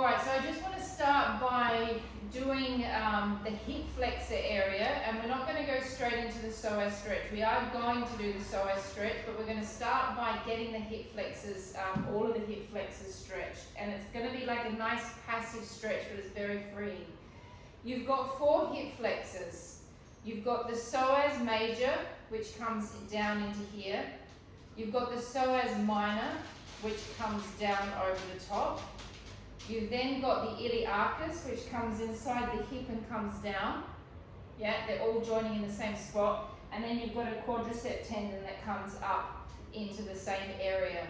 Alright, so I just want to start by doing the hip flexor area, and we're not going to go straight into the psoas stretch. We are going to do the psoas stretch, but we're going to start by getting the hip flexors, all of the hip flexors stretched. And it's going to be like a nice passive stretch, but it's very freeing. You've got 4 hip flexors. You've got the psoas major, which comes down into here. You've got the psoas minor, which comes down over the top. You've then got the iliacus, which comes inside the hip and comes down. Yeah, they're all joining in the same spot. And then you've got a quadricep tendon that comes up into the same area.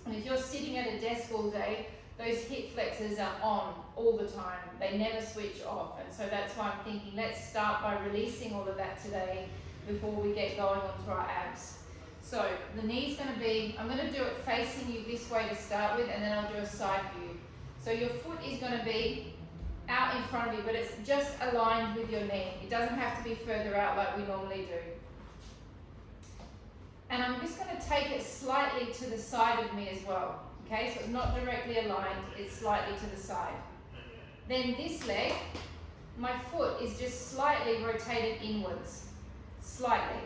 And if you're sitting at a desk all day, those hip flexors are on all the time. They never switch off. And so that's why I'm thinking, let's start by releasing all of that today before we get going onto our abs. So the knee's going to be, I'm going to do it facing you this way to start with, and then I'll do a side view. So your foot is going to be out in front of you, but it's just aligned with your knee. It doesn't have to be further out like we normally do. And I'm just going to take it slightly to the side of me as well. Okay, so it's not directly aligned, it's slightly to the side. Then this leg, my foot is just slightly rotated inwards. Slightly.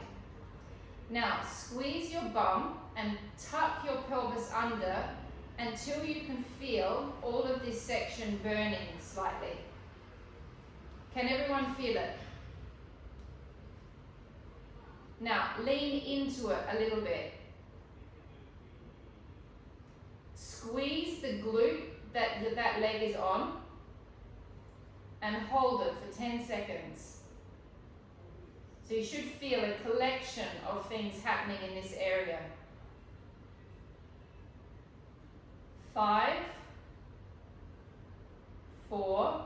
Now, squeeze your bum and tuck your pelvis under until you can feel all of this section burning slightly. Can everyone feel it? Now, lean into it a little bit. Squeeze the glute that leg is on and hold it for 10 seconds. So you should feel a collection of things happening in this area. 5, 4,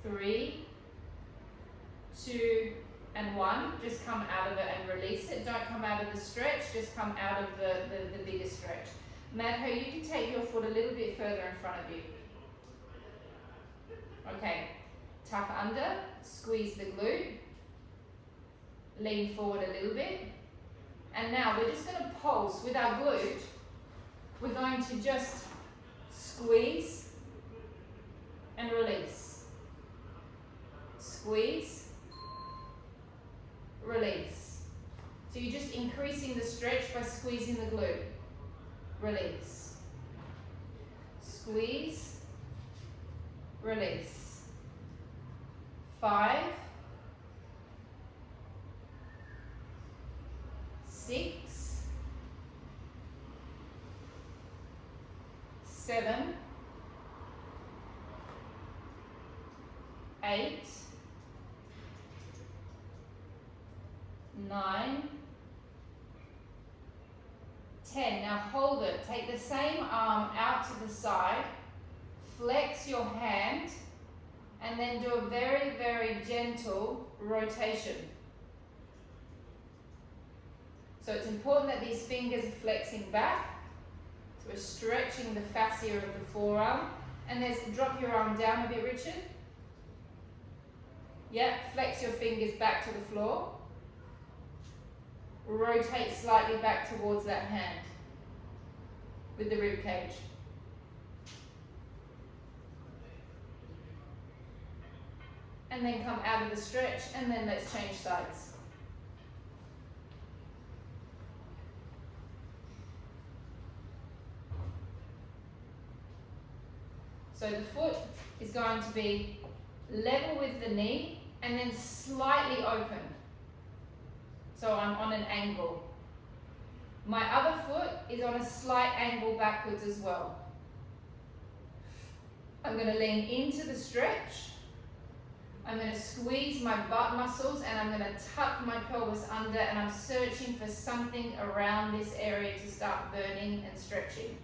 3, 2, and 1. Just come out of it and release it. Don't come out of the stretch, just come out of the bigger stretch. Madho, you can take your foot a little bit further in front of you. Okay, tuck under, squeeze the glute, lean forward a little bit. And now we're just going to pulse with our glute. We're going to just squeeze and release. Squeeze, release. So you're just increasing the stretch by squeezing the glute. Release. Squeeze, release. 5, 6, 7, 8, 9, 10. Now hold it. Take the same arm out to the side, flex your hand, and then do a very, very gentle rotation. So it's important that these fingers are flexing back. So we're stretching the fascia of the forearm. And drop your arm down a bit, Richard. Yeah, flex your fingers back to the floor. Rotate slightly back towards that hand with the rib cage. And then come out of the stretch, and then let's change sides. So the foot is going to be level with the knee and then slightly open. So I'm on an angle. My other foot is on a slight angle backwards as well. I'm going to lean into the stretch. I'm going to squeeze my butt muscles and I'm going to tuck my pelvis under, and I'm searching for something around this area to start burning and stretching.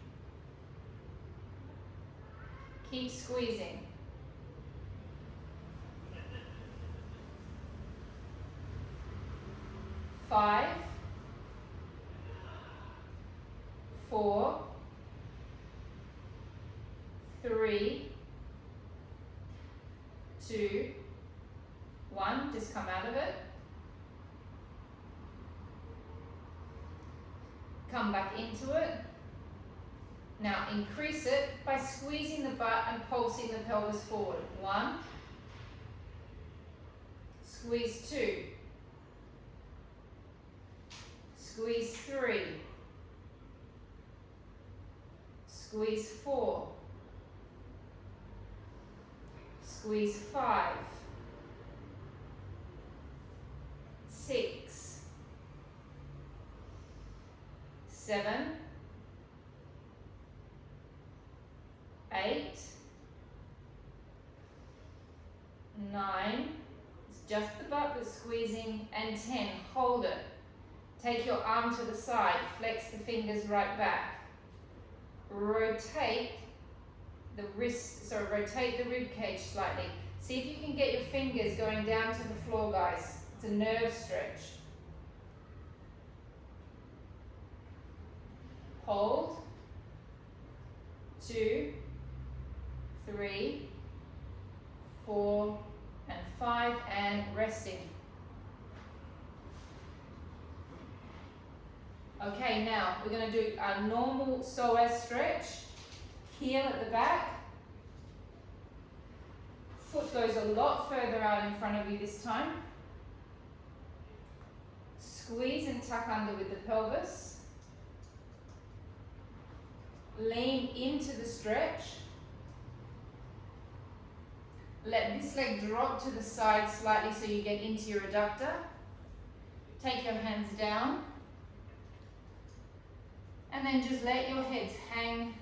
Keep squeezing. 5, 4, 3, 2, 1. Just come out of it. Come back into it. Now increase it by squeezing the butt and pulsing the pelvis forward. 1, squeeze 2, squeeze 3, squeeze 4, squeeze 5, 6, 7, 8, 9, it's just the butt that's squeezing, and 10, hold it. Take your arm to the side, flex the fingers right back. Rotate the wrist, rotate the rib cage slightly. See if you can get your fingers going down to the floor, guys. It's a nerve stretch. Hold. 2, 3, 4, and 5, and resting. Okay, now we're going to do a normal psoas stretch. Heel at the back. Foot goes a lot further out in front of you this time. Squeeze and tuck under with the pelvis. Lean into the stretch. Let this leg drop to the side slightly so you get into your adductor. Take your hands down. And then just let your heads hang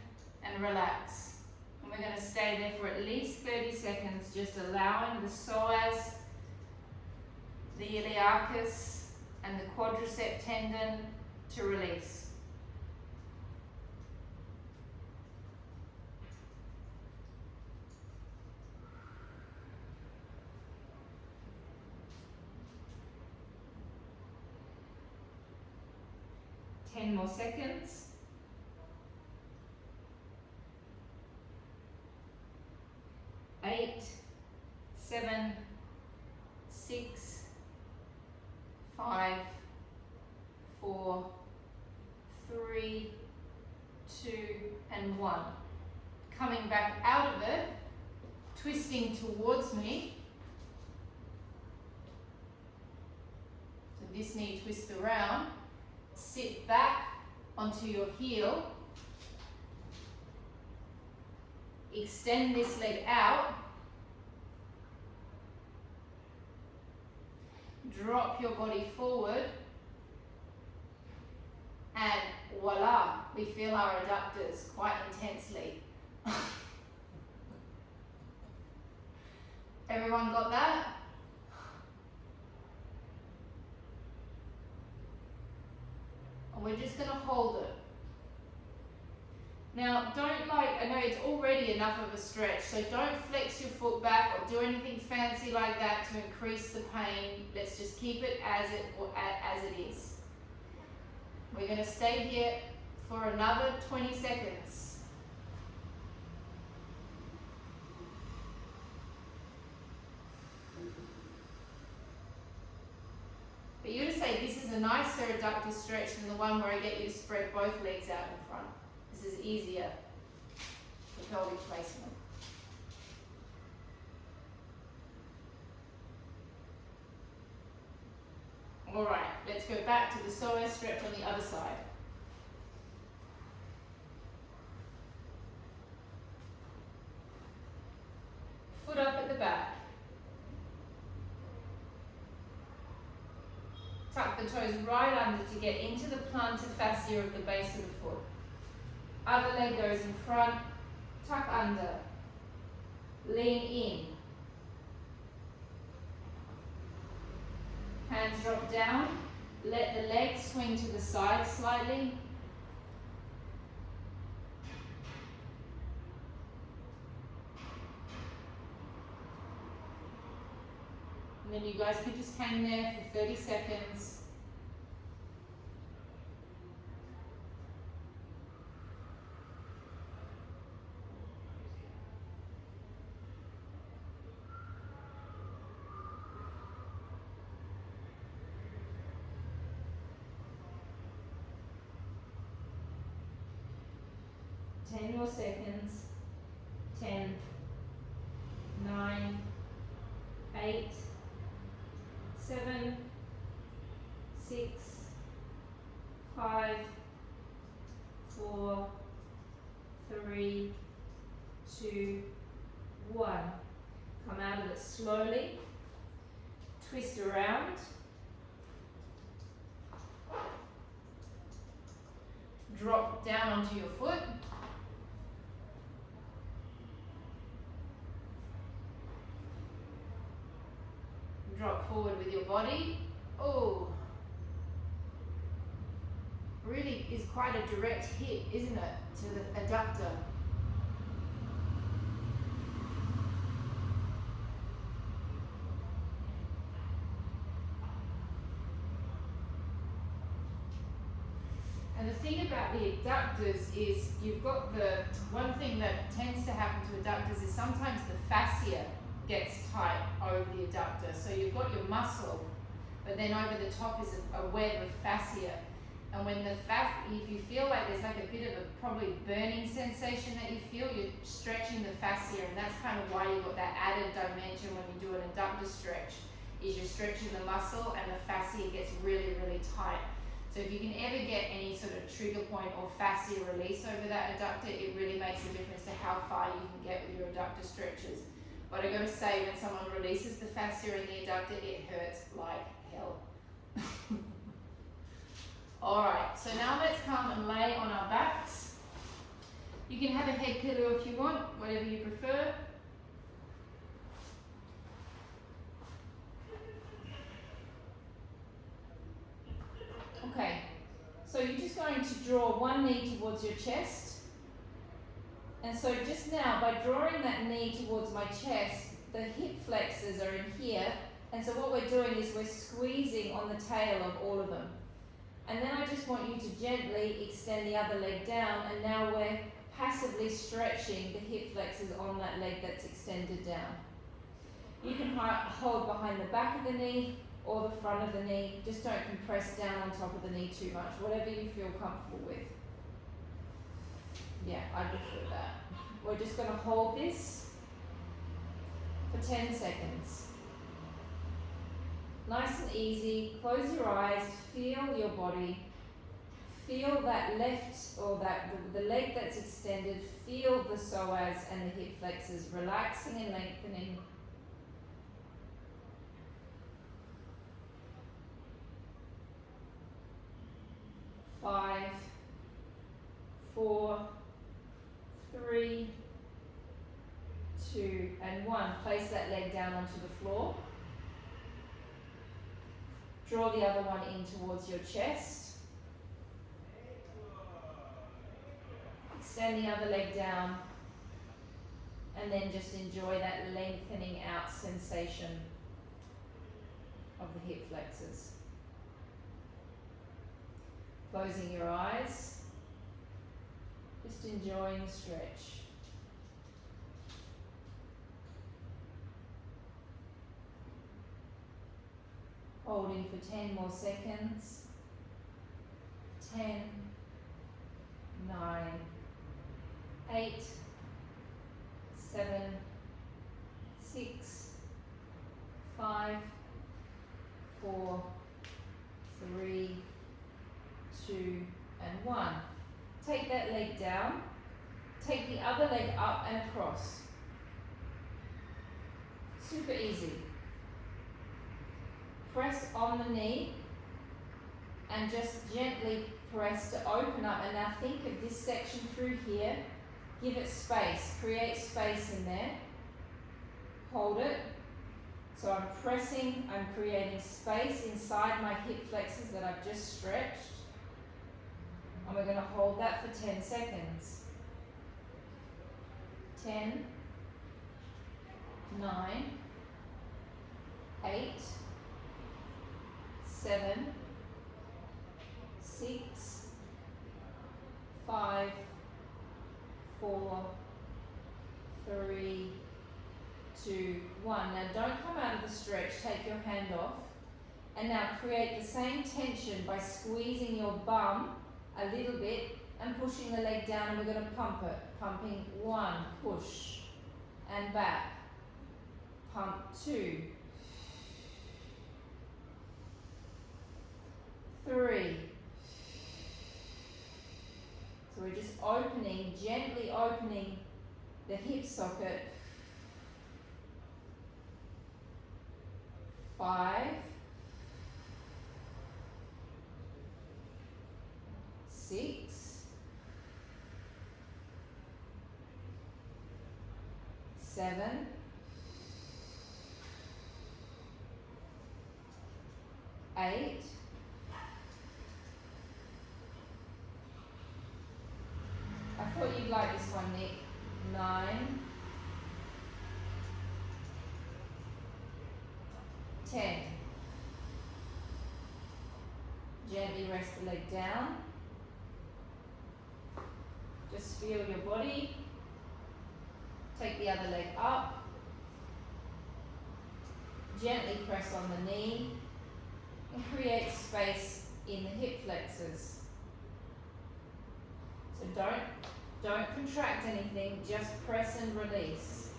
and relax. And we're going to stay there for at least 30 seconds, just allowing the psoas, the iliacus, and the quadricep tendon to release. More seconds. 8, 7, 6, 5, 4, 3, 2, and 1. Coming back out of it, twisting towards me. So this knee twists around. Sit back onto your heel. Extend this leg out. Drop your body forward. And voila, we feel our adductors quite intensely. Everyone got that? We're just going to hold it. Now, I know it's already enough of a stretch, so don't flex your foot back or do anything fancy like that to increase the pain. Let's just keep it as it is. We're going to stay here for another 20 seconds. But you to say this is a nicer adductor stretch than the one where I get you to spread both legs out in front. This is easier for pelvic placement. Alright, let's go back to the psoas stretch on the other side. Foot up at the back. Tuck the toes right under to get into the plantar fascia of the base of the foot. Other leg goes in front, tuck under, lean in. Hands drop down, let the legs swing to the side slightly. And then you guys can just hang there for 30 seconds. 10 more seconds. 10, 9, 8, 7, 6, 5, 4, 3, 2, 1. Come out of it slowly. Twist around. Drop down onto your foot. Drop forward with your body. Oh, really is quite a direct hit, isn't it, to the adductor. And the thing about the adductors is you've got the one thing that tends to happen to adductors is sometimes the fascia gets tight over the adductor. So you've got your muscle, but then over the top is a web of fascia. And when if you feel like there's like a bit of a probably burning sensation that you feel, you're stretching the fascia, and that's kind of why you've got that added dimension when you do an adductor stretch, is you're stretching the muscle and the fascia gets really, really tight. So if you can ever get any sort of trigger point or fascia release over that adductor, it really makes a difference to how far you can get with your adductor stretches. But I gotta say, when someone releases the fascia in the adductor, it hurts like hell. Alright, so now let's come and lay on our backs. You can have a head pillow if you want, whatever you prefer. Okay, so you're just going to draw one knee towards your chest. And so just now, by drawing that knee towards my chest, the hip flexors are in here. And so what we're doing is we're squeezing on the tail of all of them. And then I just want you to gently extend the other leg down, and now we're passively stretching the hip flexors on that leg that's extended down. You can hold behind the back of the knee or the front of the knee. Just don't compress down on top of the knee too much, whatever you feel comfortable with. Yeah, I prefer that. We're just going to hold this for 10 seconds. Nice and easy. Close your eyes, feel your body. Feel that left, or the leg that's extended. Feel the psoas and the hip flexors relaxing and lengthening. Five, 4, 3, 2, and 1. Place that leg down onto the floor. Draw the other one in towards your chest. Extend the other leg down, and then just enjoy that lengthening out sensation of the hip flexors. Closing your eyes, just enjoying the stretch. Holding for 10 more seconds. 10, 9, 8, 7, 6, 5, 4, 3, 2, and 1. Take that leg down. Take the other leg up and across. Super easy. Press on the knee and just gently press to open up. And now think of this section through here. Give it space. Create space in there. Hold it. So I'm pressing, I'm creating space inside my hip flexors that I've just stretched. And we're going to hold that for 10 seconds. 10, 9, 8, 7, 6, 5, 4, 3, 2, 1. Now don't come out of the stretch, take your hand off. And now create the same tension by squeezing your bum a little bit and pushing the leg down, and we're going to pump it. Pumping 1, push and back. Pump 2, 3. So we're just opening, gently opening the hip socket. 5, 6, 7, 8, I thought you'd like this one, Nick. 9, 10. Gently rest the leg down. Just feel your body. Take the other leg up. Gently press on the knee and create space in the hip flexors. So don't contract anything, just press and release.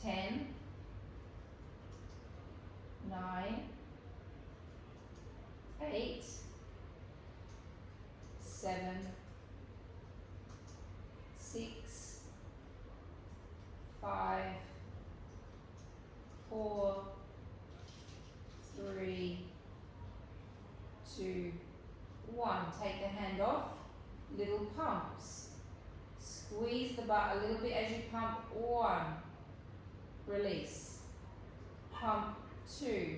Ten, 9, 8, 7, 6, 5, 4, 3, 2, 1. Take the hand off. Little pumps. Squeeze the butt a little bit as you pump. 1. Release. Pump. 2.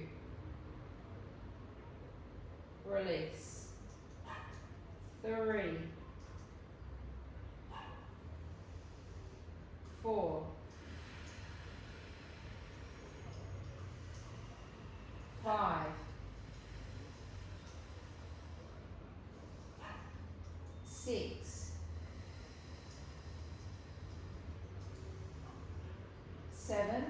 Release. 3. 4. 5. 6, 7,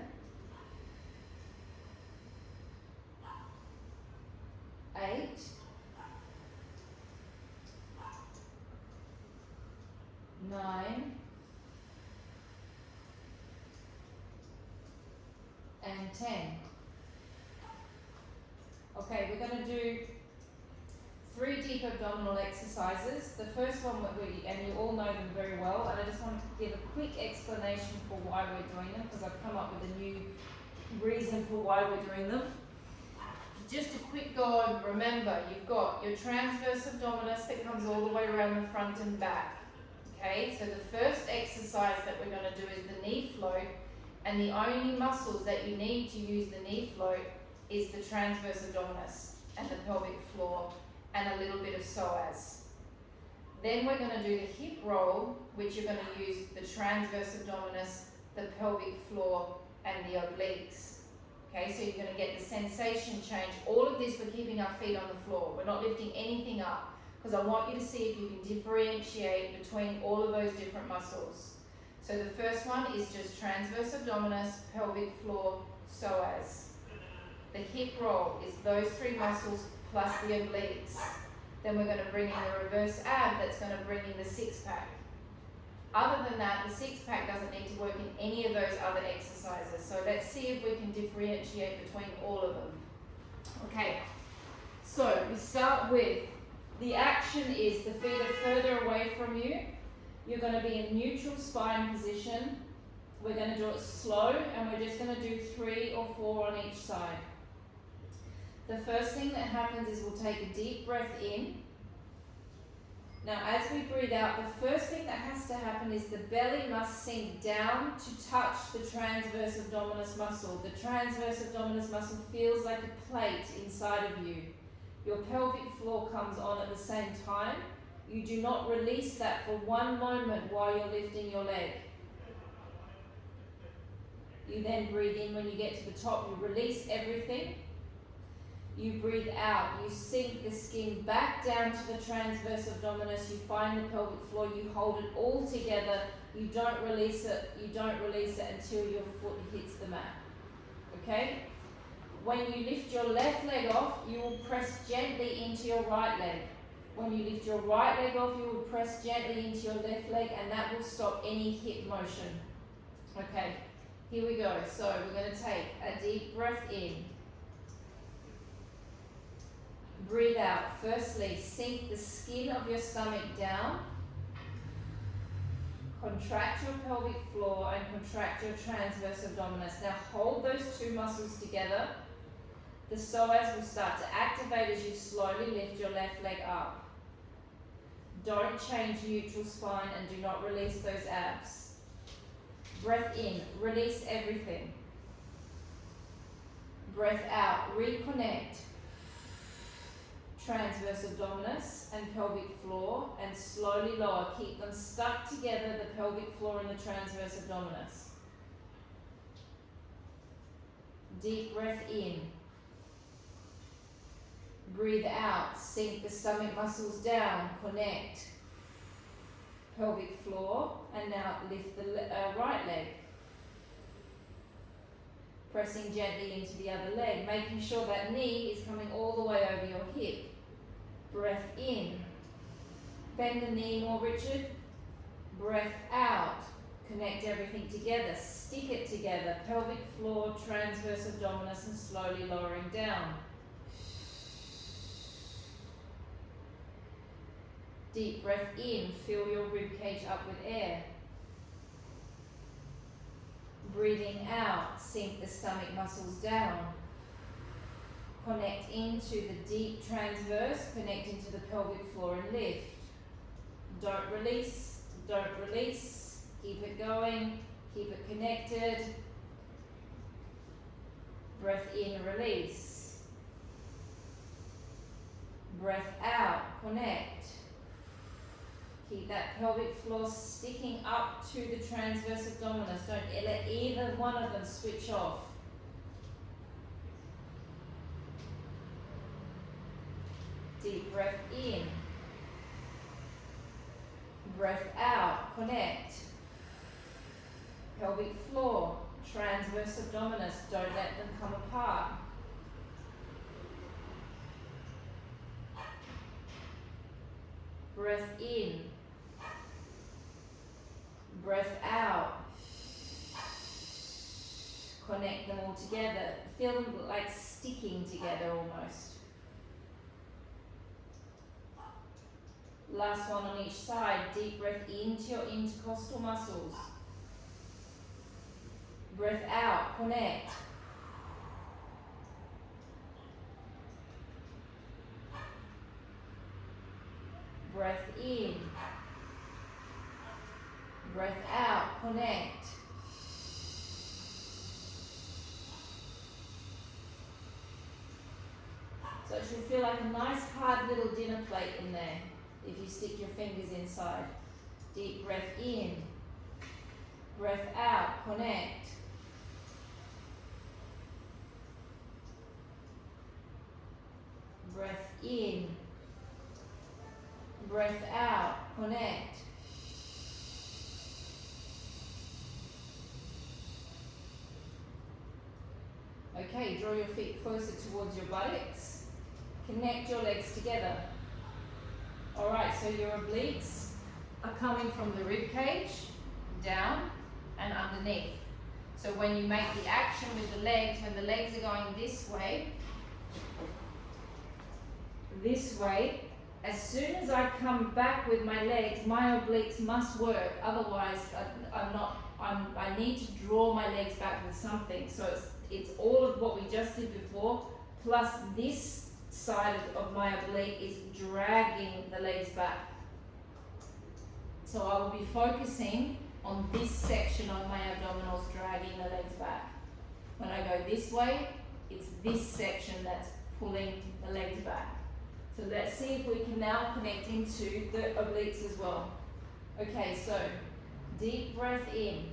8, 9, and 10. Okay, we're going to do 3 deep abdominal exercises. The first one, and you all know them very well, and I just want to give a quick explanation for why we're doing them, because I've come up with a new reason for why we're doing them. Just a quick go over. Remember, you've got your transverse abdominis that comes all the way around the front and back. Okay, so the first exercise that we're going to do is the knee float, and the only muscles that you need to use the knee float is the transverse abdominis and the pelvic floor, and a little bit of psoas. Then we're going to do the hip roll, which you're going to use the transverse abdominis, the pelvic floor, and the obliques. Okay, so you're going to get the sensation change. All of this, we're keeping our feet on the floor. We're not lifting anything up, because I want you to see if you can differentiate between all of those different muscles. So the first one is just transverse abdominis, pelvic floor, psoas. The hip roll is those 3 muscles plus the obliques. Then we're going to bring in the reverse ab that's going to bring in the 6-pack. Other than that, the 6-pack doesn't need to work in any of those other exercises. So let's see if we can differentiate between all of them. Okay, so we start with, the action is the feet are further away from you. You're going to be in neutral spine position. We're going to do it slow, and we're just going to do 3 or 4 on each side. The first thing that happens is we'll take a deep breath in. Now as we breathe out, the first thing that has to happen is the belly must sink down to touch the transverse abdominis muscle. The transverse abdominis muscle feels like a plate inside of you. Your pelvic floor comes on at the same time. You do not release that for 1 moment while you're lifting your leg. You then breathe in when you get to the top, you release everything. You breathe out, you sink the skin back down to the transverse abdominis, you find the pelvic floor, you hold it all together, you don't release it until your foot hits the mat. Okay? When you lift your left leg off, you will press gently into your right leg. When you lift your right leg off, you will press gently into your left leg, and that will stop any hip motion. Okay, here we go. So we're going to take a deep breath in. Breathe out. Firstly, sink the skin of your stomach down. Contract your pelvic floor and contract your transverse abdominis. Now hold those two muscles together. The psoas will start to activate as you slowly lift your left leg up. Don't change neutral spine and do not release those abs. Breath in, release everything. Breath out, reconnect. Transverse abdominis and pelvic floor, and slowly lower. Keep them stuck together, the pelvic floor and the transverse abdominis. Deep breath in. Breathe out, sink the stomach muscles down, connect. Pelvic floor, and now lift the right leg. Pressing gently into the other leg, making sure that knee is coming all the way over your hip. Breath in. Bend the knee more, Richard. Breath out. Connect everything together. Stick it together. Pelvic floor, transverse abdominis, and slowly lowering down. Deep breath in. Fill your rib cage up with air. Breathing out, sink the stomach muscles down. Connect into the deep transverse, connect into the pelvic floor and lift. Don't release, don't release. Keep it going, keep it connected. Breath in, release. Breath out, connect. Keep that pelvic floor sticking up to the transverse abdominis. Don't let either one of them switch off. Deep breath in. Breath out, connect. Pelvic floor, transverse abdominis. Don't let them come apart. Breath in. Breath out. Connect them all together. Feel them like sticking together almost. Last one on each side. Deep breath into your intercostal muscles. Breath out. Connect. Breath in. Breath out, connect. So it should feel like a nice hard little dinner plate in there if you stick your fingers inside. Deep breath in. Breath out, connect. Breath in. Breath out, connect. Okay, draw your feet closer towards your buttocks. Connect your legs together. Alright, so your obliques are coming from the rib cage, down and underneath. So when you make the action with the legs, when the legs are going this way, as soon as I come back with my legs, my obliques must work. Otherwise, I need to draw my legs back with something. So it's all of what we just did before, plus this side of my oblique is dragging the legs back. So I will be focusing on this section of my abdominals, dragging the legs back. When I go this way, it's this section that's pulling the legs back. So let's see if we can now connect into the obliques as well. Okay, so deep breath in.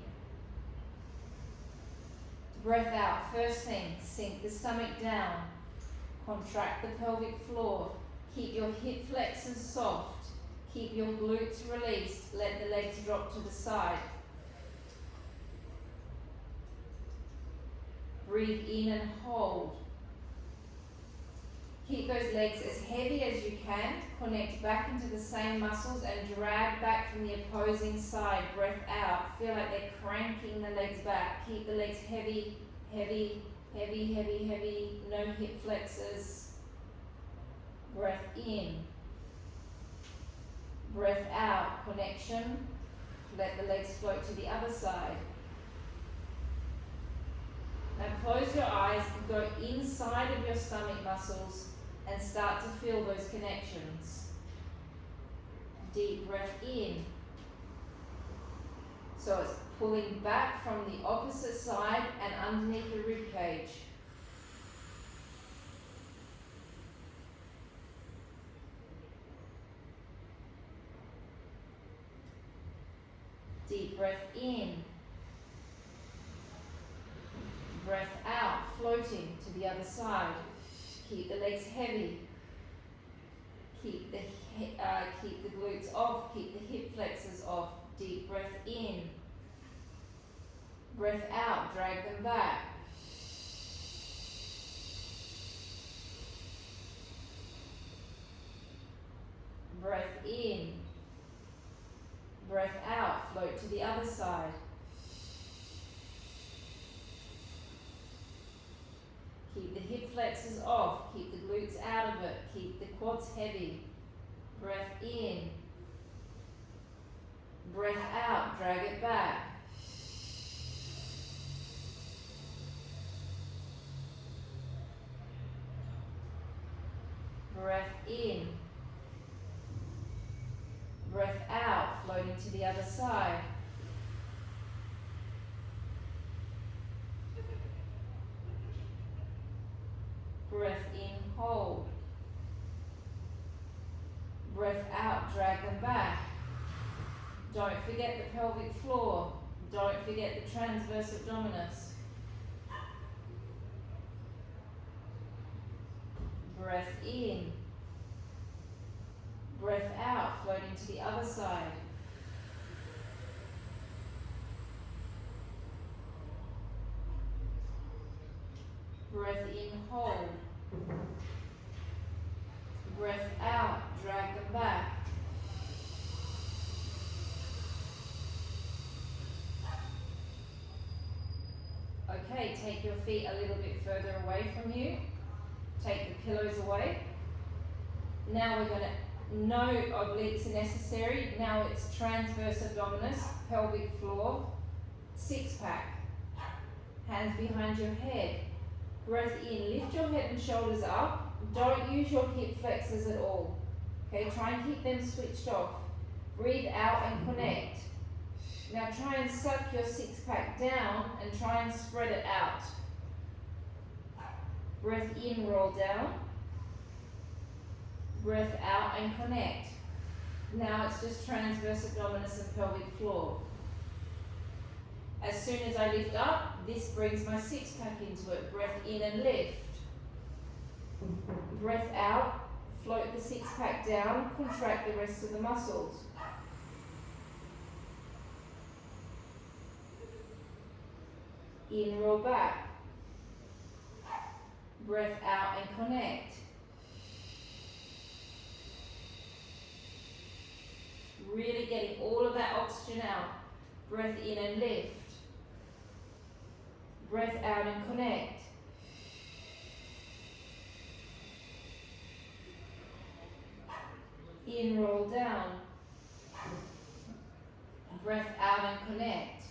Breath out. First thing, sink the stomach down. Contract the pelvic floor. Keep your hip flexors soft. Keep your glutes released. Let the legs drop to the side. Breathe in and hold. Keep those legs as heavy as you can. Connect back into the same muscles and drag back from the opposing side. Breath out. Feel like they're cranking the legs back. Keep the legs heavy, heavy, heavy, heavy, heavy. No hip flexors. Breath in. Breath out. Connection. Let the legs float to the other side. Now close your eyes and go inside of your stomach muscles and start to feel those connections. Deep breath in. So it's pulling back from the opposite side and underneath the rib cage. Deep breath in. Breath out, floating to the other side. Keep the legs heavy. Keep the glutes off. Keep the hip flexors off. Deep breath in. Breath out, drag them back. Breath in. Breath out, float to the other side. Keep the hip flexors off, keep the glutes out of it, keep the quads heavy. Breath in. Breath out, drag it back. Breath in. Breath out, floating to the other side. Breath in, hold. Breath out, drag them back. Don't forget the pelvic floor. Don't forget the transverse abdominis. Breath in. Breath out, floating to the other side. Breath in, hold. Breath out, drag them back. Okay, take your feet a little bit further away from you. Take the pillows away. Now we're going to, no obliques are necessary. Now it's transverse abdominis, pelvic floor, six pack. Hands behind your head. Breath in, lift your head and shoulders up. Don't use your hip flexors at all. Okay, try and keep them switched off. Breathe out and connect. Now try and suck your six pack down and try and spread it out. Breath in, roll down. Breath out and connect. Now it's just transverse abdominis and pelvic floor. As soon as I lift up, this brings my six pack into it. Breath in and lift. Breath out, float the six pack down, contract the rest of the muscles. In, roll back. Breath out and connect. Really getting all of that oxygen out. Breath in and lift. Breath out and connect. In, roll down. Breath out and connect.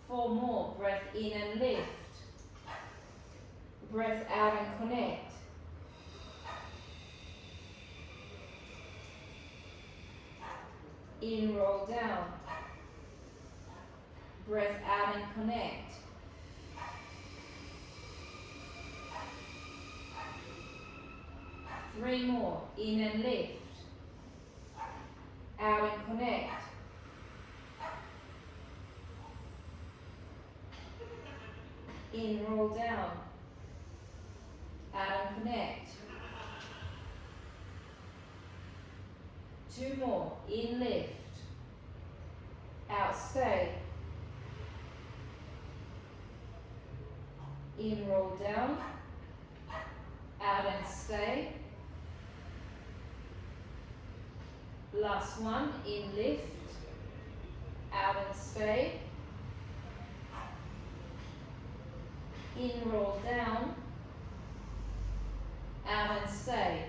Four more. Breath in and lift. Breath out and connect. In, roll down. Breath out and connect. Three more. In and lift. Out and connect. In, roll down. Out and connect. Two more. In, lift. Out, stay. In, roll down. Out and stay. Last one, in, lift. Out and stay. In, roll down. Out and stay.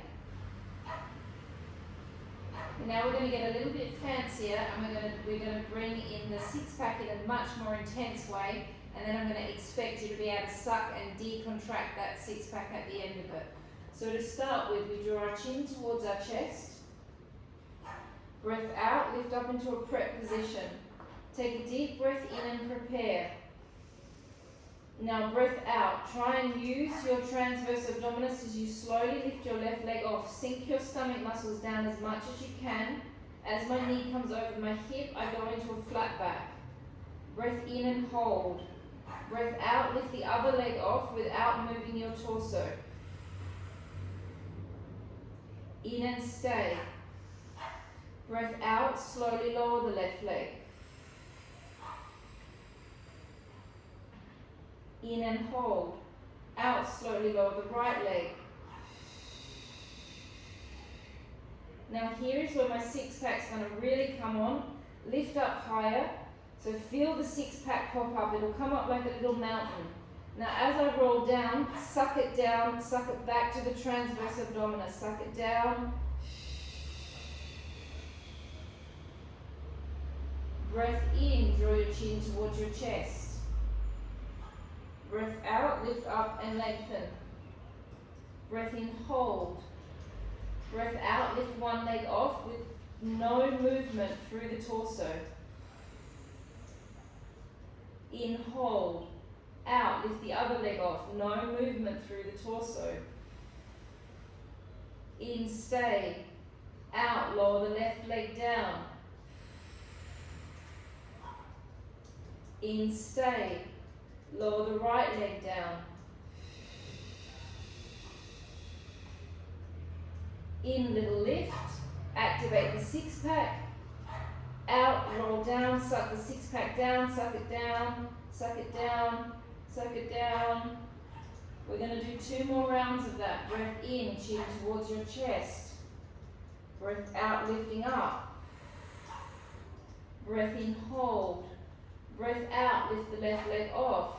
Now we're going to get a little bit fancier, and we're going to bring in the six pack in a much more intense way, and then I'm going to expect you to be able to suck and decontract that six pack at the end of it. So to start with, we draw our chin towards our chest. Breath out, lift up into a prep position. Take a deep breath in and prepare. Now breath out. Try and use your transverse abdominis as you slowly lift your left leg off. Sink your stomach muscles down as much as you can. As my knee comes over my hip, I go into a flat back. Breath in and hold. Breath out, lift the other leg off without moving your torso. In and stay. Breath out, slowly lower the left leg. In and hold. Out, slowly lower the right leg. Now here is where my six pack's going to really come on. Lift up higher. So feel the six pack pop up. It'll come up like a little mountain. Now as I roll down, suck it back to the transverse abdominis. Suck it down. Breath in, draw your chin towards your chest. Breath out, lift up and lengthen. Breath in, hold. Breath out, lift one leg off with no movement through the torso. In, hold. Out, lift the other leg off, no movement through the torso. In, stay. Out, lower the left leg down. In, stay. Lower the right leg down. In, little lift. Activate the six pack. Out, roll down, suck the six pack down, suck it down, suck it down, suck it down. We're going to do 2 more rounds of that. Breath in, chin towards your chest. Breath out, lifting up. Breath in, hold. Breath out, lift the left leg off.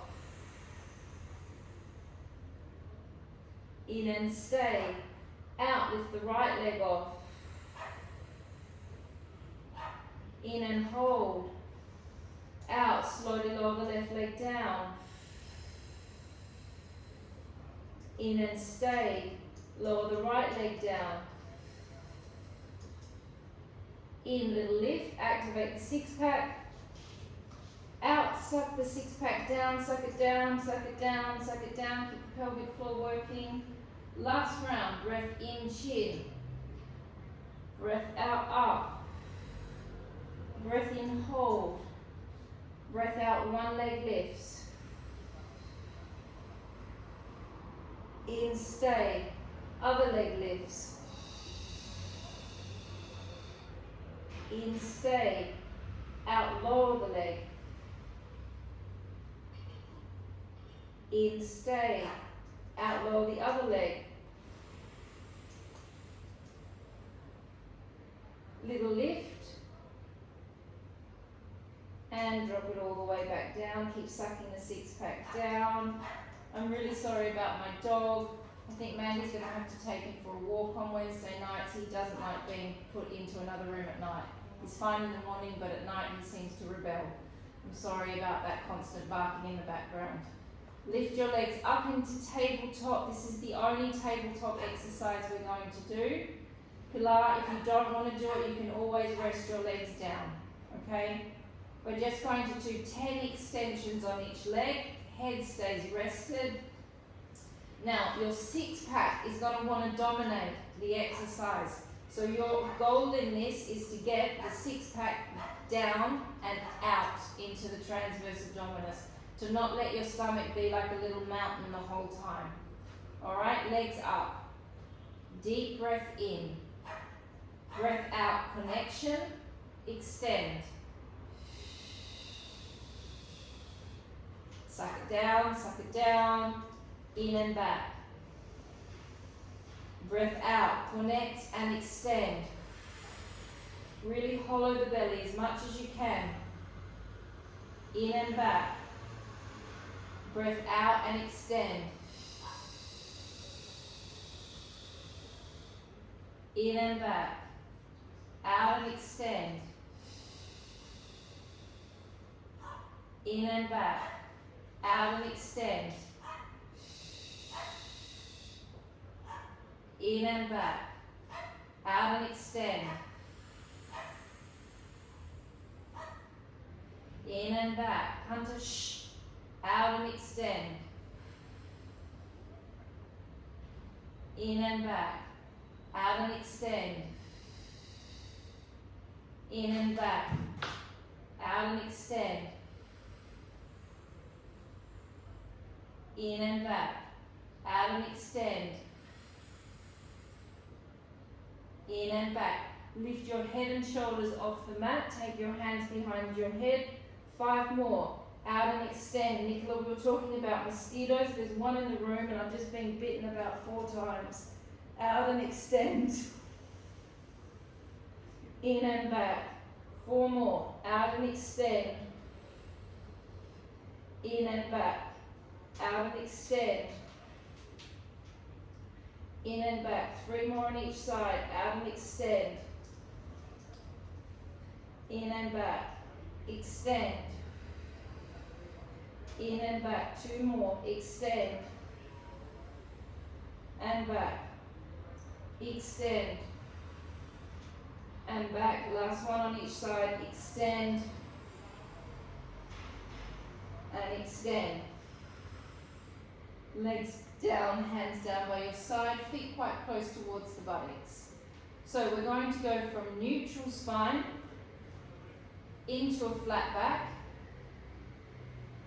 In and stay. Out, lift the right leg off. In and hold. Out, slowly lower the left leg down. In and stay. Lower the right leg down. In, little lift, activate the six pack. Out, suck the six pack down, suck it down, suck it down, suck it down. Keep the pelvic floor working. Last round, breath in, chin. Breath out, up. Breath in, hold. Breath out, one leg lifts. In, stay. Other leg lifts. In, stay. Out, lower the leg. In, stay. Out, lower the other leg. Little lift. And drop it all the way back down. Keep sucking the six pack down. I'm really sorry about my dog. I think Mandy's going to have to take him for a walk on Wednesday nights. He doesn't like being put into another room at night. He's fine in the morning, but at night he seems to rebel. I'm sorry about that constant barking in the background. Lift your legs up into tabletop. This is the only tabletop exercise we're going to do. Pilar, if you don't want to do it, you can always rest your legs down, okay? We're just going to do 10 extensions on each leg. Head stays rested. Now, your six pack is going to want to dominate the exercise. So your goal in this is to get the six pack down and out into the transverse abdominis. To not let your stomach be like a little mountain the whole time. Alright, legs up. Deep breath in. Breath out, connection. Extend. Suck it down, in and back. Breath out, connect and extend. Really hollow the belly as much as you can. In and back. Breath out and extend. In and back. Out and extend. In and back. Out and extend. In and back. Out and extend. In and back. Hunter, shh. Out and extend. In and back. Out and extend. In and back. Out and extend. In and back. Out and extend. In and back. Lift your head and shoulders off the mat. Take your hands behind your head. 5 more. Out and extend. Nicola, we were talking about mosquitoes. There's one in the room and I've just been bitten about 4 times. Out and extend. In and back. 4 more. Out and extend. In and back. Out and extend. In and back. 3 more on each side. Out and extend. In and back. Extend. In and back. 2 more. Extend. And back. Extend. And back. Last one on each side. Extend. And extend. Legs down, hands down by your side, feet quite close towards the buttocks. So we're going to go from neutral spine into a flat back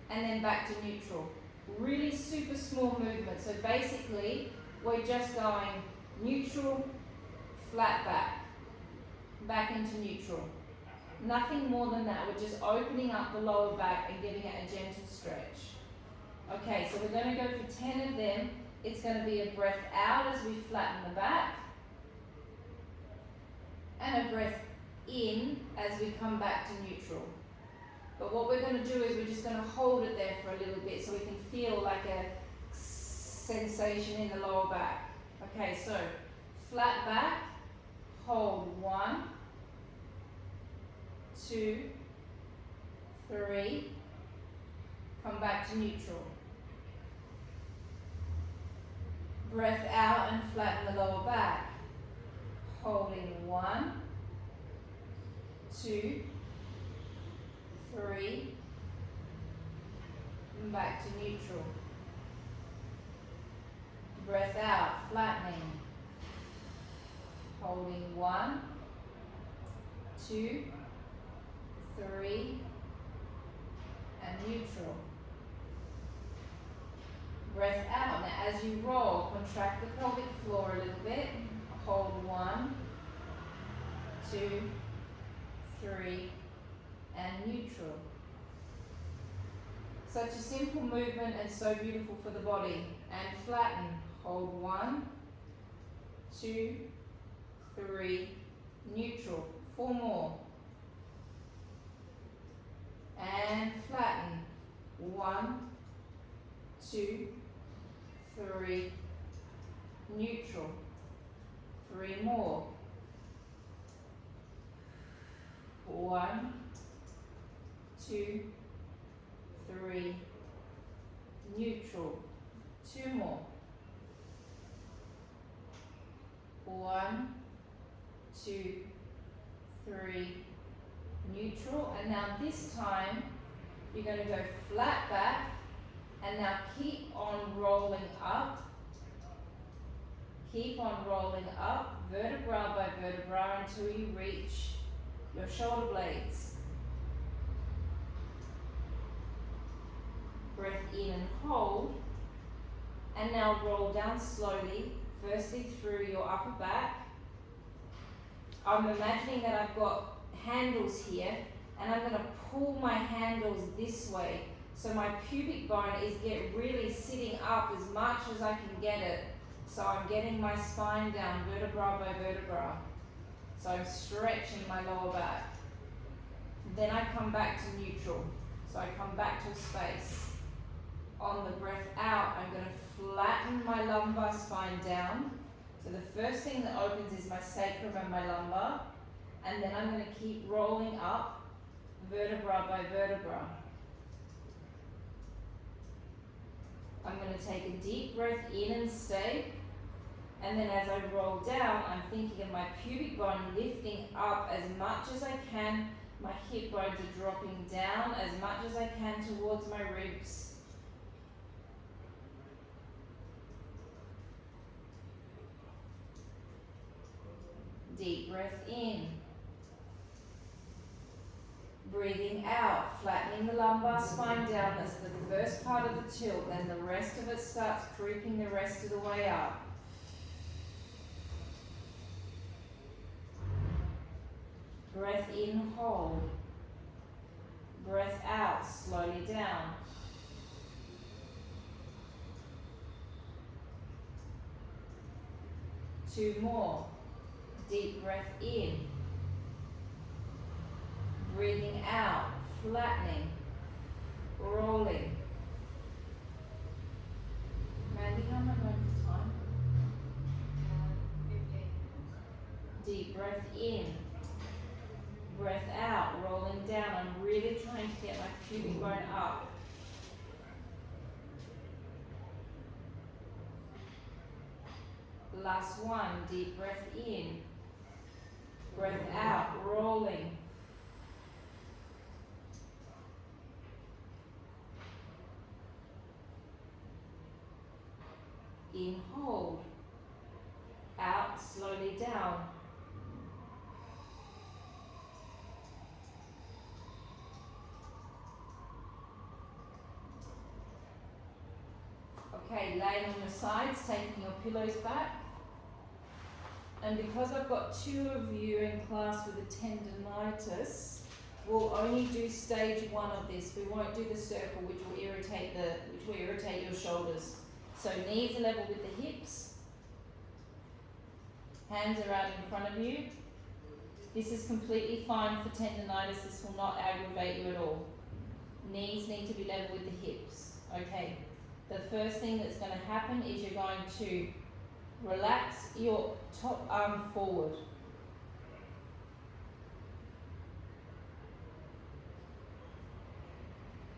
and then back to neutral. Really super small movement. So basically we're just going neutral, flat back, back into neutral. Nothing more than that. We're just opening up the lower back and giving it a gentle stretch. Okay, so we're going to go for 10 of them. It's going to be a breath out as we flatten the back. And a breath in as we come back to neutral. But what we're going to do is we're just going to hold it there for a little bit so we can feel like a sensation in the lower back. Okay, so flat back, hold 1, 2, 3, come back to neutral. Breath out and flatten the lower back. Holding 1, 2, 3, and back to neutral. Breath out, flattening. Holding 1, 2, 3, and neutral. Breath out. Now as you roll, contract the pelvic floor a little bit. Hold 1, 2, 3, and neutral. Such a simple movement and so beautiful for the body. And flatten. Hold 1, 2, 3, neutral. 4 more. And flatten. 1, 2, 3, neutral. 3 more. 1, 2, 3, neutral. 2 more. 1, 2, 3, neutral. And now this time you're going to go flat back and now keep on rolling up. Keep on rolling up, vertebra by vertebra until you reach your shoulder blades. Breath in and hold. And now roll down slowly, firstly through your upper back. I'm imagining that I've got handles here and I'm going to pull my handles this way So my pubic bone is really sitting up as much as I can get it. So I'm getting my spine down vertebra by vertebra. So I'm stretching my lower back. Then I come back to neutral. So I come back to a space. On the breath out, I'm going to flatten my lumbar spine down. So the first thing that opens is my sacrum and my lumbar. And then I'm going to keep rolling up vertebra by vertebra. I'm going to take a deep breath in and stay. And then as I roll down, I'm thinking of my pubic bone lifting up as much as I can. My hip bones are dropping down as much as I can towards my ribs. Deep breath in. Breathing out, flattening the lumbar spine down. That's the first part of the tilt. Then the rest of it starts creeping the rest of the way up. Breath in, hold. Breath out, slowly down. Two more. Deep breath in. Breathing out, flattening, rolling. Mandy, how am I going for time? 15. Deep breath in. Breath out, rolling down. I'm really trying to get my pubic bone up. Last one, deep breath in. Breath out, rolling. In, hold. Out, slowly down. Okay, laying on your sides, taking your pillows back. And because I've got two of you in class with a tendinitis, we'll only do stage one of this. We won't do the circle, which will irritate your shoulders. So knees are level with the hips. Hands are out in front of you. This is completely fine for tendinitis. This will not aggravate you at all. Knees need to be level with the hips. Okay. The first thing that's going to happen is you're going to relax your top arm forward.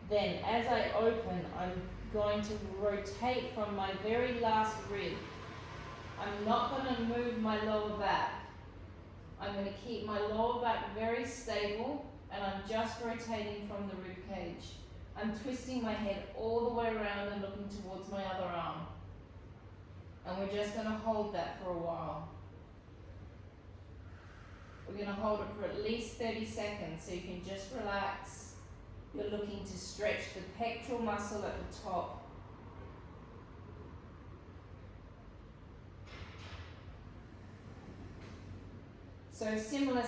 Then, as I open, I'm going to rotate from my very last rib. I'm not going to move my lower back. I'm going to keep my lower back very stable, and I'm just rotating from the rib cage. I'm twisting my head all the way around and looking towards my other arm. And we're just going to hold that for a while. We're going to hold it for at least 30 seconds, so you can just relax. You're looking to stretch the pectoral muscle at the top. So a similar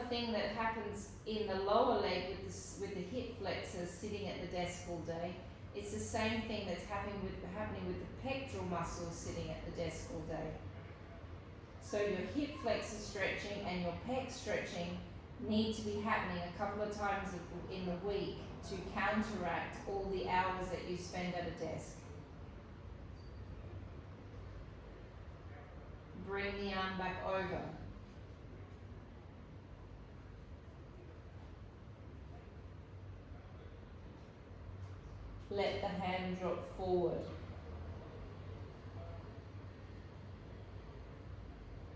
thing that happens in the lower leg with the hip flexors sitting at the desk all day. It's the same thing that's happening with the pectoral muscles sitting at the desk all day. So your hip flexor stretching and your pec stretching need to be happening a couple of times in the week to counteract all the hours that you spend at a desk. Bring the arm back over. Let the hand drop forward.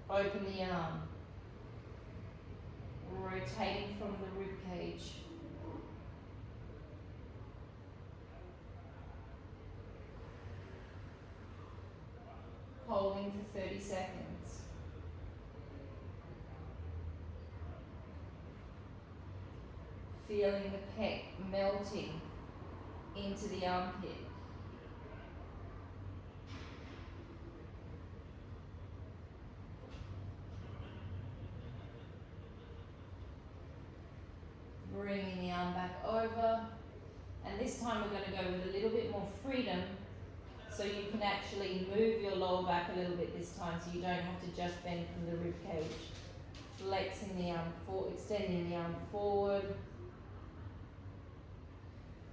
Open the arm. Rotating from the rib cage. Holding for 30 seconds. Feeling the pec melting into the armpit. Bringing the arm back over, and this time we're going to go with a little bit more freedom, so you can actually move your lower back a little bit this time, so you don't have to just bend from the rib cage. Flexing the arm forward, extending the arm forward,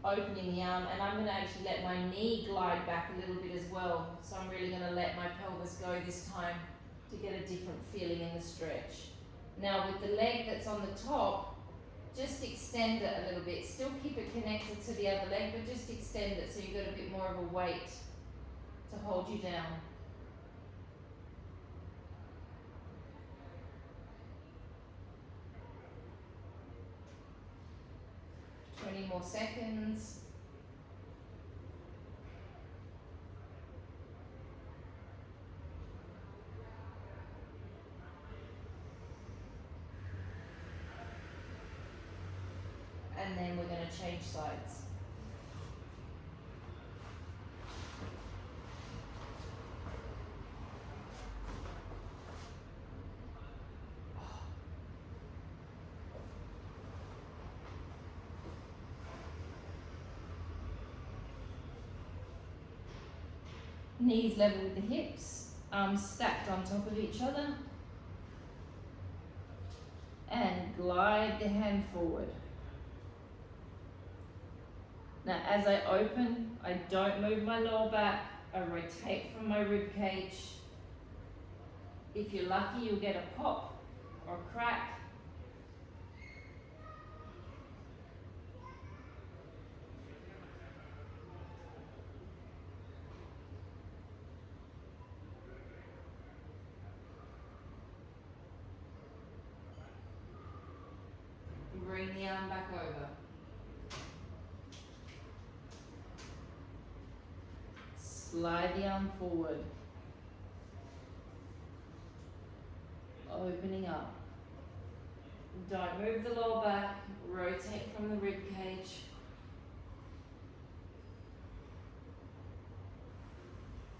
opening the arm, and I'm going to actually let my knee glide back a little bit as well. So I'm really going to let my pelvis go this time to get a different feeling in the stretch. Now with the leg that's on the top, just extend it a little bit. Still keep it connected to the other leg, but just extend it so you've got a bit more of a weight to hold you down. More seconds. And then we're going to change sides. Knees level with the hips, arms stacked on top of each other, and glide the hand forward. Now as I open, I don't move my lower back, I rotate from my rib cage. If you're lucky, you'll get a pop or a crack. Bring the arm back over. Slide the arm forward. Opening up. Don't move the lower back. Rotate from the rib cage.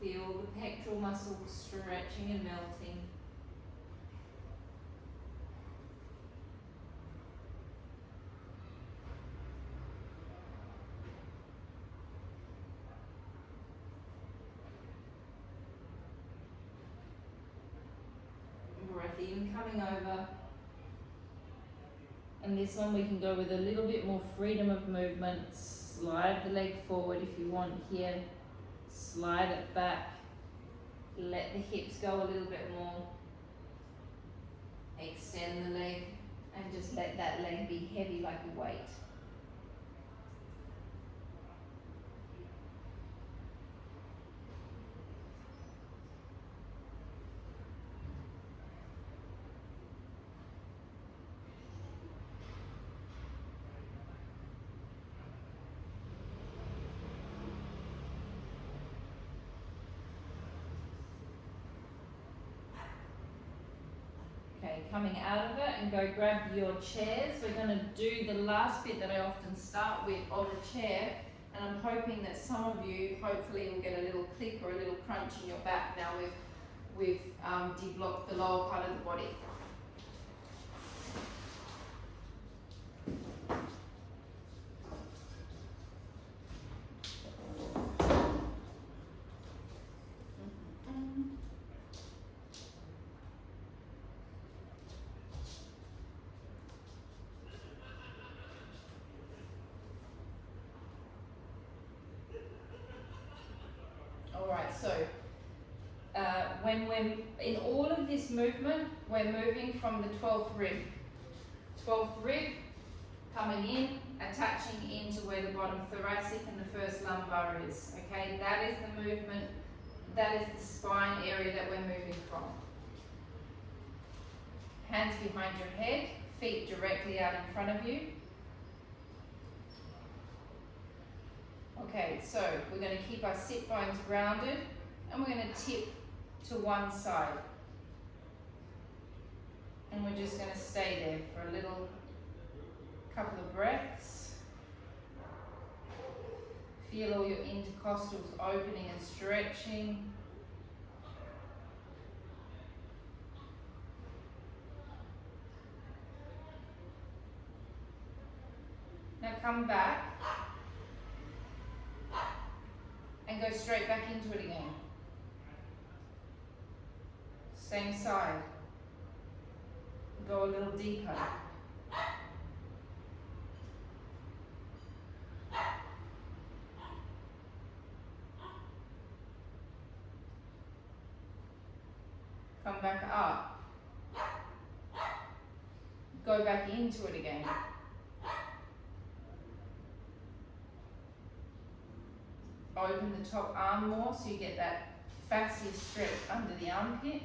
Feel the pectoral muscles stretching and melting. Breath in, coming over. And this one we can go with a little bit more freedom of movement. Slide the leg forward if you want here. Slide it back. Let the hips go a little bit more. Extend the leg and just let that leg be heavy like a weight. Okay, coming out of it, and go grab your chairs. We're going to do the last bit that I often start with on the chair, and I'm hoping that some of you hopefully will get a little click or a little crunch in your back now we've deblocked the lower part of the body. Alright, so when we're in all of this movement, we're moving from the 12th rib. 12th rib coming in, attaching into where the bottom thoracic and the first lumbar is. Okay, that is the movement, that is the spine area that we're moving from. Hands behind your head, feet directly out in front of you. Okay, so we're going to keep our sit bones grounded, and we're going to tip to one side. And we're just going to stay there for a little couple of breaths. Feel all your intercostals opening and stretching. Now come back And go straight back into it again. Same side. Go a little deeper. Come back up. Go back into it again. Open the top arm more so you get that fascia stretch under the armpit.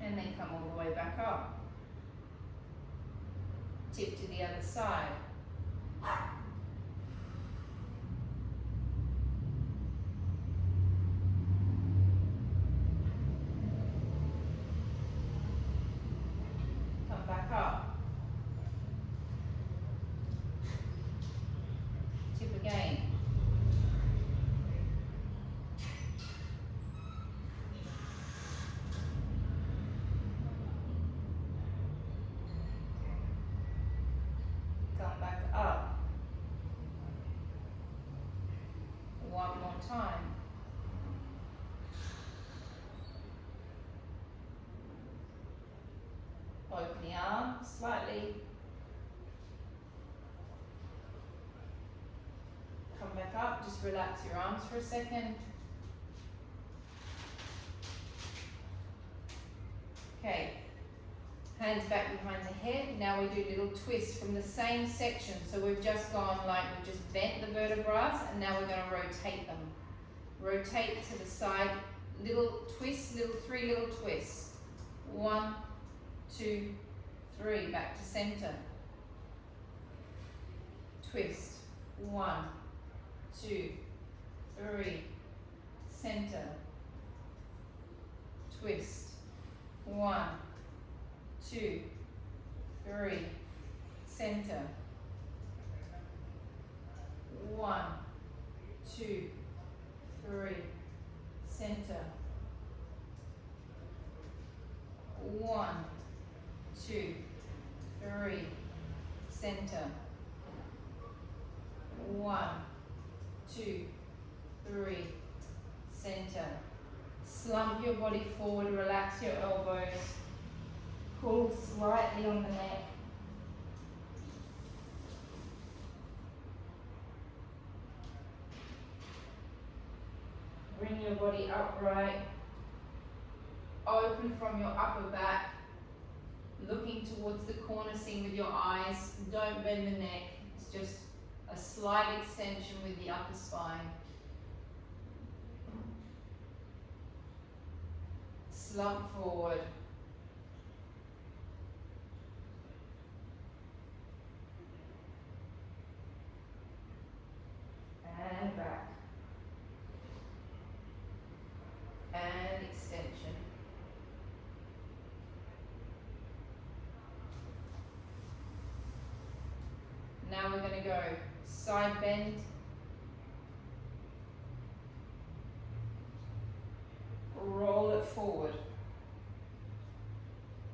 And then come all the way back up. Tip to the other side. Come back up. Tip again. Come back up. One more time. Open the arm slightly. Come back up, just relax your arms for a second. Okay, hands back behind the head. Now we do little twists from the same section. So we've just gone like, we've just bent the vertebrae and now we're going to rotate them. Rotate to the side, little twists, three little twists. 1, 2, 3, back to center. Twist. 1, 2, 3, center. Twist. 1, 2, 3, center. 1, 2, 3, center. 1, 2, 3, center. 1, 2, 3, center. Slump your body forward, relax your elbows. Pull slightly on the neck. Bring your body upright. Open from your upper back. Looking towards the corner seam with your eyes. Don't bend the neck. It's just a slight extension with the upper spine. Slump forward. And back. And extension. Now we're going to go side bend. Roll it forward.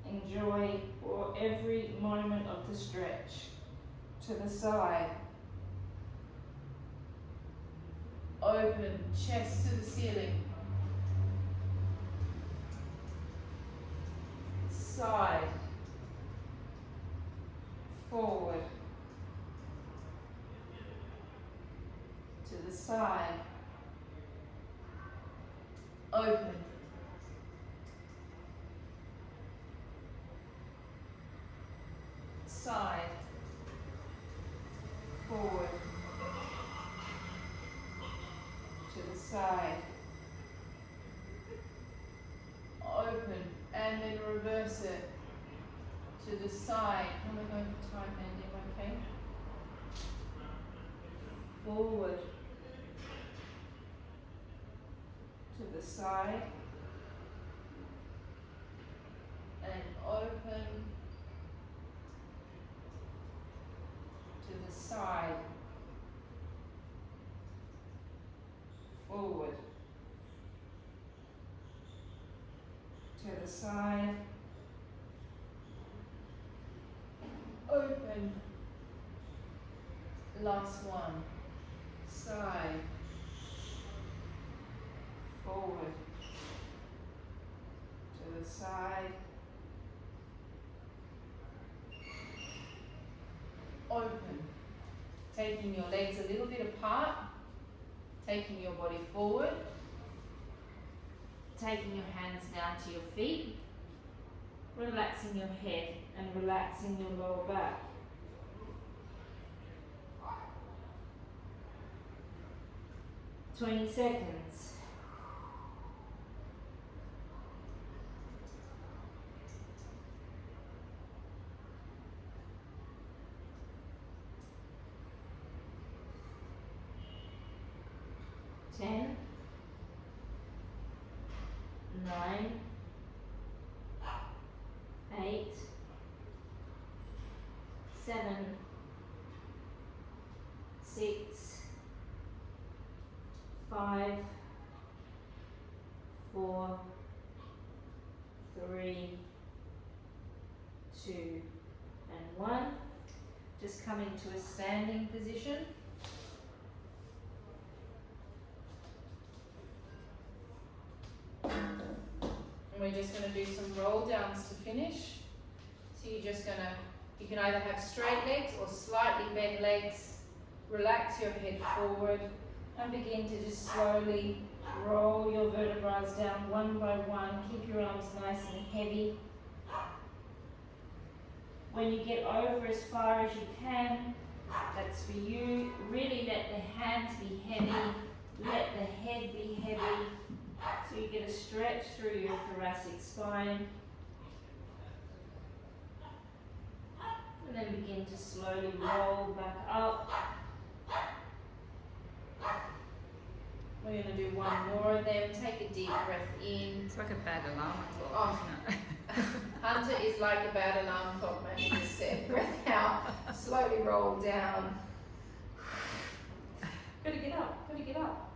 Enjoy for every moment of the stretch. To the side. Open, chest to the ceiling. Side. Forward. To the side. Open. Side. Forward. To the side. Open. And then reverse it. To the side. How am I going for time, Mandy? Okay. Forward. To the side. And open. To the side. Forward. To the side. Open. Last one. Side. Forward. To the side. Open. Taking your legs a little bit apart. Taking your body forward. Taking your hands down to your feet. Relaxing your head and relaxing your lower back. "20 seconds. Ten, 9, 8, 7, 6, 5, 4, 3, 2, and 1. Just coming to a standing position. And we're just going to do some roll downs to finish. So you're just going to, you can either have straight legs or slightly bent legs. Relax your head forward and begin to just slowly roll your vertebrae down one by one. Keep your arms nice and heavy. When you get over as far as you can, that's for you. Really let the hands be heavy. Let the head be heavy. So you get a stretch through your thoracic spine. And then begin to slowly roll back up. We're going to do one more of them. Take a deep breath in. It's like a bad alarm clock, isn't it? Hunter is like a bad alarm clock, maybe just said. Breath out. Slowly roll down. Gotta get up. Gotta get up.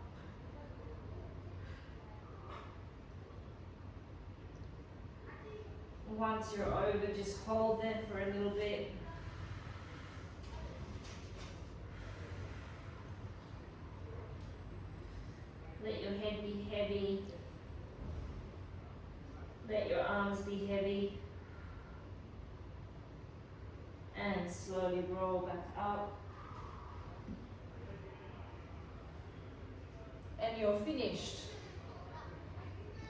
Once you're over, just hold there for a little bit. Let your head be heavy. Let your arms be heavy. And slowly roll back up. And you're finished.